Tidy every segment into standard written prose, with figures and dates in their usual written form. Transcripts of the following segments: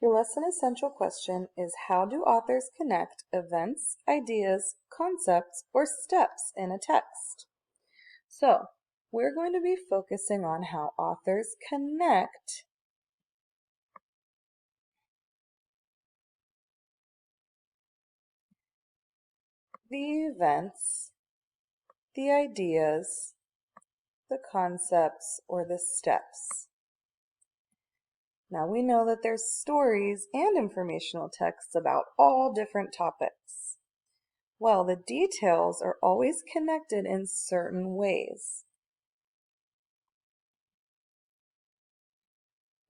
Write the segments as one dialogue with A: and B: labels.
A: Your lesson essential question is, how do authors connect events, ideas, concepts, or steps in a text? So, we're going to be focusing on how authors connect the events, the ideas, the concepts, or the steps. Now we know that there's stories and informational texts about all different topics. Well, the details are always connected in certain ways.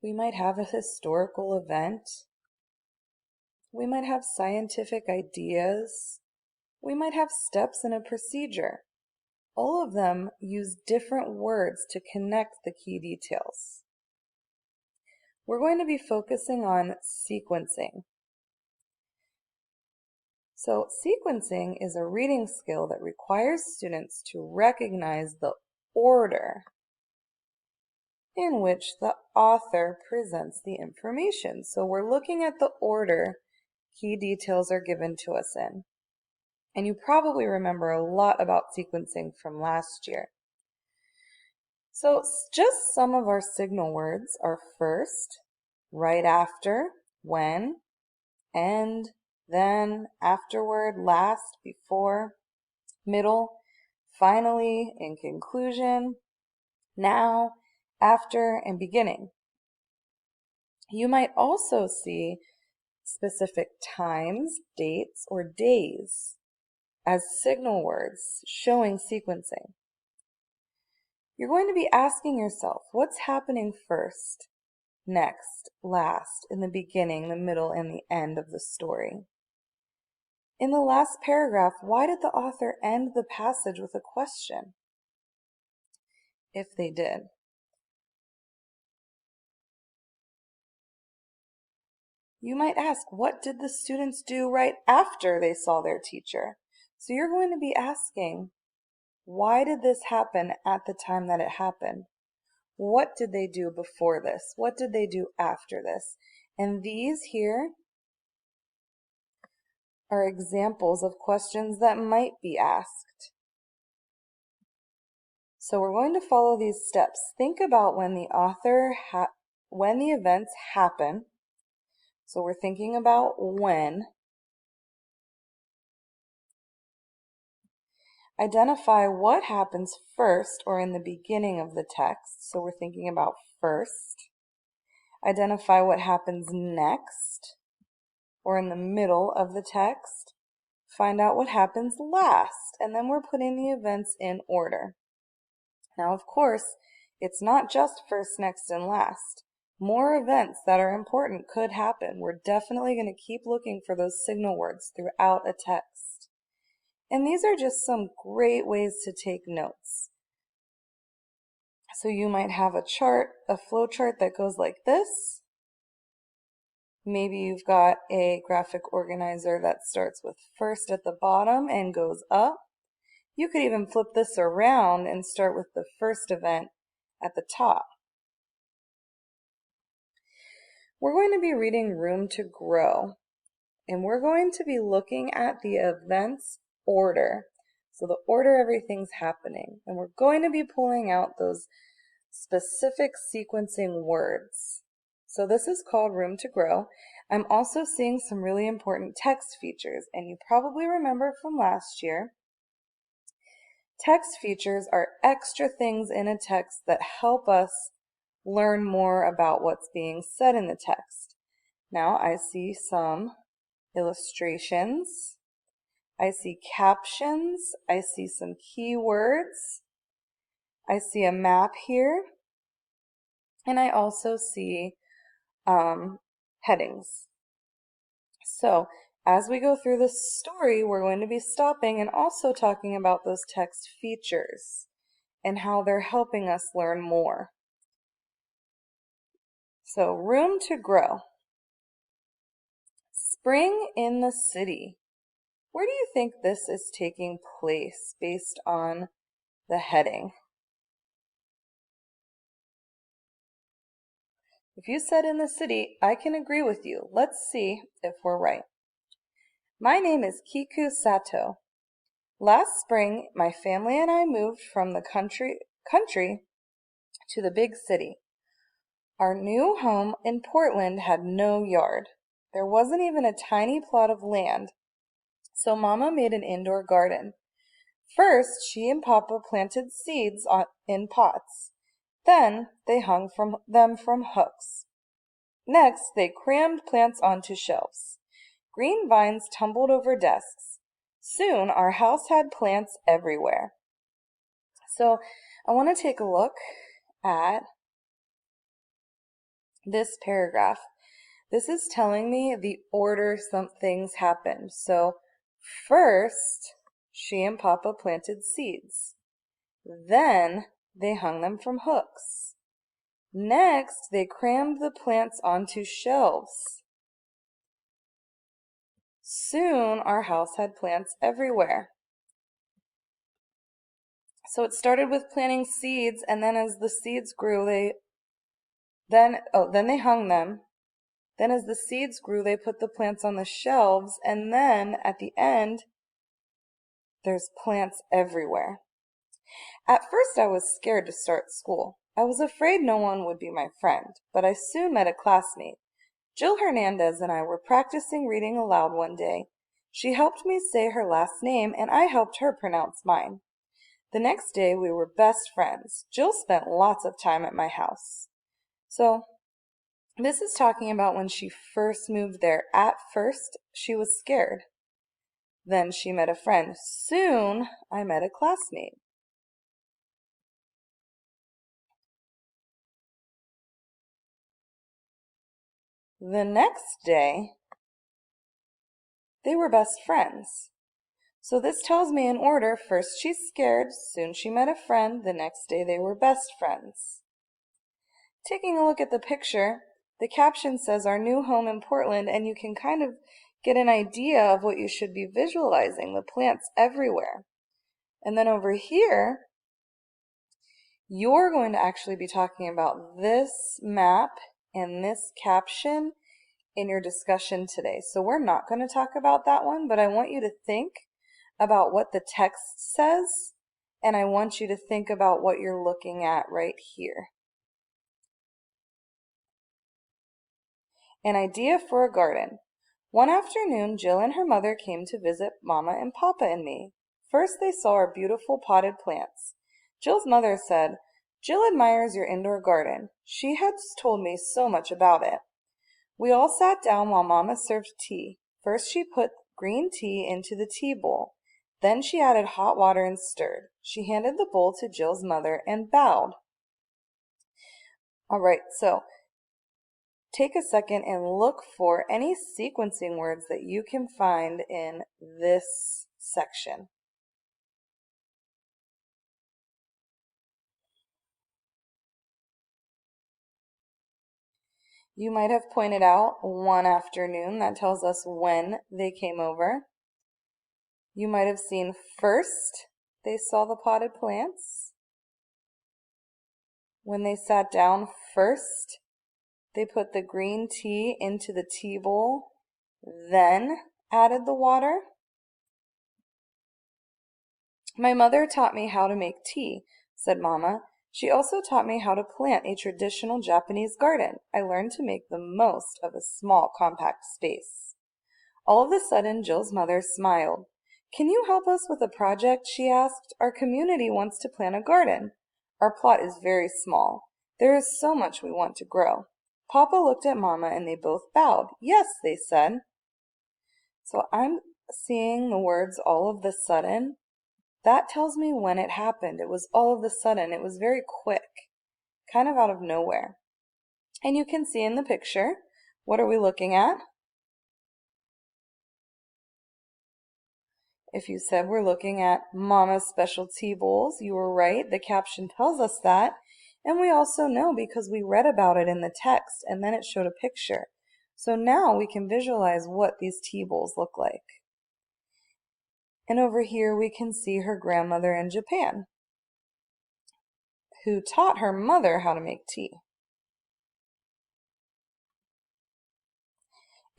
A: We might have a historical event. We might have scientific ideas. We might have steps in a procedure. All of them use different words to connect the key details. We're going to be focusing on sequencing. So sequencing is a reading skill that requires students to recognize the order in which the author presents the information. So we're looking at the order key details are given to us in. And you probably remember a lot about sequencing from last year. So just some of our signal words are first, right after, when, end, then, afterward, last, before, middle, finally, in conclusion, now, after, and beginning. You might also see specific times, dates, or days as signal words showing sequencing. You're going to be asking yourself, what's happening first, next, last, in the beginning, the middle, and the end of the story? In the last paragraph, why did the author end the passage with a question? If they did. You might ask, what did the students do right after they saw their teacher? So you're going to be asking, why did this happen at the time that it happened? What did they do before this? What did they do after this? And these here are examples of questions that might be asked. So we're going to follow these steps. Think about when the events happen. So we're thinking about when. Identify what happens first or in the beginning of the text. So we're thinking about first. Identify what happens next or in the middle of the text. Find out what happens last. And then we're putting the events in order. Now, of course, it's not just first, next, and last. More events that are important could happen. We're definitely going to keep looking for those signal words throughout a text. And these are just some great ways to take notes. So you might have a chart, a flow chart that goes like this. Maybe you've got a graphic organizer that starts with first at the bottom and goes up. You could even flip this around and start with the first event at the top. We're going to be reading Room to Grow, and we're going to be looking at the events order. So the order everything's happening, and we're going to be pulling out those specific sequencing words. So this is called Room to Grow. I'm also seeing some really important text features, and you probably remember from last year, text features are extra things in a text that help us learn more about what's being said in the text. Now I see some illustrations. I see captions. I see some keywords. I see a map here. And I also see headings. So as we go through this story, we're going to be stopping and also talking about those text features and how they're helping us learn more. So, Room to Grow. Spring in the city. Where do you think this is taking place based on the heading? If you said in the city, I can agree with you. Let's see if we're right. My name is Kiku Sato. Last spring, my family and I moved from the country to the big city. Our new home in Portland had no yard. There wasn't even a tiny plot of land, so Mama made an indoor garden. First, she and Papa planted seeds in pots. Then they hung them from hooks. Next, they crammed plants onto shelves. Green vines tumbled over desks. Soon, our house had plants everywhere. So, I want to take a look at this paragraph. This is telling me the order some things happened. So, first, she and Papa planted seeds. Then, they hung them from hooks. Next, they crammed the plants onto shelves. Soon, our house had plants everywhere. So it started with planting seeds, and then as the seeds grew, then they hung them. Then as the seeds grew, they put the plants on the shelves, and then at the end, there's plants everywhere. At first, I was scared to start school. I was afraid no one would be my friend, but I soon met a classmate. Jill Hernandez and I were practicing reading aloud one day. She helped me say her last name, and I helped her pronounce mine. The next day, we were best friends. Jill spent lots of time at my house. So, this is talking about when she first moved there. At first, she was scared. Then she met a friend. Soon, I met a classmate. The next day, they were best friends. So this tells me in order, first she's scared, soon she met a friend, the next day they were best friends. Taking a look at the picture, the caption says our new home in Portland, and you can kind of get an idea of what you should be visualizing, the plants everywhere. And then over here, you're going to actually be talking about this map and this caption in your discussion today. So we're not going to talk about that one, but I want you to think about what the text says, and I want you to think about what you're looking at right here. An idea for a garden. One afternoon, Jill and her mother came to visit Mama and Papa and me. First, they saw our beautiful potted plants. Jill's mother said, "Jill admires your indoor garden. She has told me so much about it." We all sat down while Mama served tea. First, she put green tea into the tea bowl. Then she added hot water and stirred. She handed the bowl to Jill's mother and bowed. All right, so take a second and look for any sequencing words that you can find in this section. You might have pointed out one afternoon. That tells us when they came over. You might have seen first they saw the potted plants. When they sat down first, they put the green tea into the tea bowl, then added the water. My mother taught me how to make tea, said Mama. She also taught me how to plant a traditional Japanese garden. I learned to make the most of a small, compact space. All of a sudden, Jill's mother smiled. "Can you help us with a project?" she asked. "Our community wants to plant a garden. Our plot is very small. There is so much we want to grow." Papa looked at Mama and they both bowed. "Yes," they said. So I'm seeing the words all of the sudden. That tells me when it happened. It was all of a sudden. It was very quick, kind of out of nowhere. And you can see in the picture, what are we looking at? If you said we're looking at Mama's special tea bowls, you were right. The caption tells us that. And we also know because we read about it in the text and then it showed a picture. So now we can visualize what these tea bowls look like. And over here we can see her grandmother in Japan, who taught her mother how to make tea.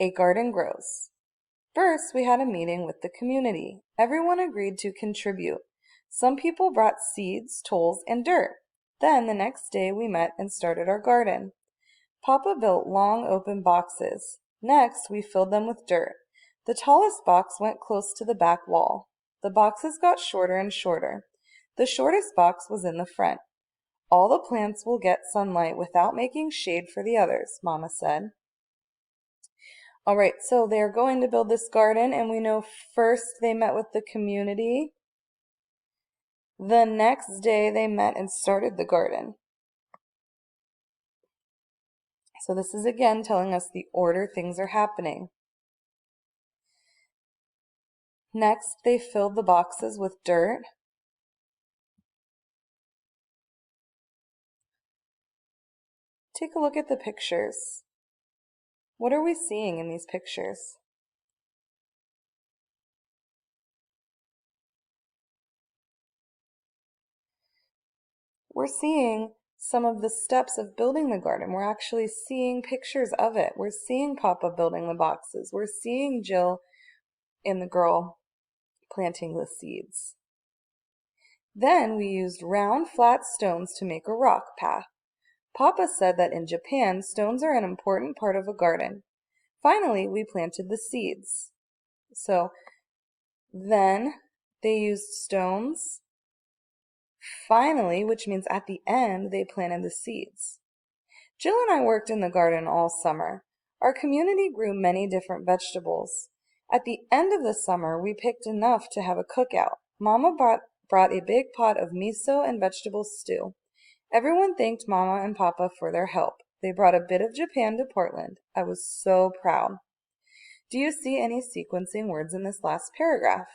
A: A garden grows. First, we had a meeting with the community. Everyone agreed to contribute. Some people brought seeds, tools, and dirt. Then the next day we met and started our garden. Papa built long open boxes. Next, we filled them with dirt. The tallest box went close to the back wall. The boxes got shorter and shorter. The shortest box was in the front. All the plants will get sunlight without making shade for the others, Mama said. All right, so they're going to build this garden, and we know first they met with the community. The next day they met and started the garden. So this is again telling us the order things are happening. Next, they filled the boxes with dirt. Take a look at the pictures. What are we seeing in these pictures? We're seeing some of the steps of building the garden. We're actually seeing pictures of it. We're seeing Papa building the boxes. We're seeing Jill and the girl planting the seeds. Then we used round, flat stones to make a rock path. Papa said that in Japan, stones are an important part of a garden. Finally, we planted the seeds. So then they used stones. Finally, which means at the end, they planted the seeds. Jill and I worked in the garden all summer. Our community grew many different vegetables. At the end of the summer, we picked enough to have a cookout. Mama brought a big pot of miso and vegetable stew. Everyone thanked Mama and Papa for their help. They brought a bit of Japan to Portland. I was so proud. Do you see any sequencing words in this last paragraph?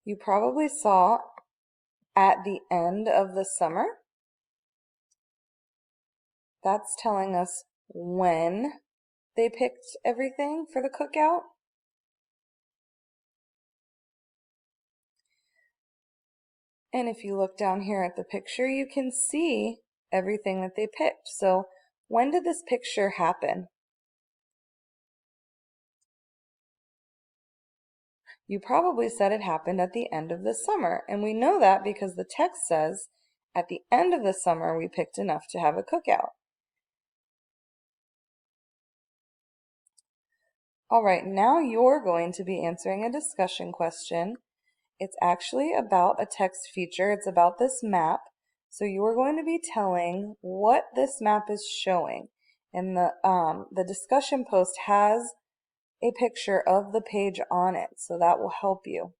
A: You probably saw at the end of the summer. That's telling us when they picked everything for the cookout. And if you look down here at the picture, you can see everything that they picked. So when did this picture happen? You probably said it happened at the end of the summer, and we know that because the text says, at the end of the summer we picked enough to have a cookout. All right, now you're going to be answering a discussion question. It's actually about a text feature. It's about this map. So you are going to be telling what this map is showing. And the discussion post has a picture of the page on it, so that will help you.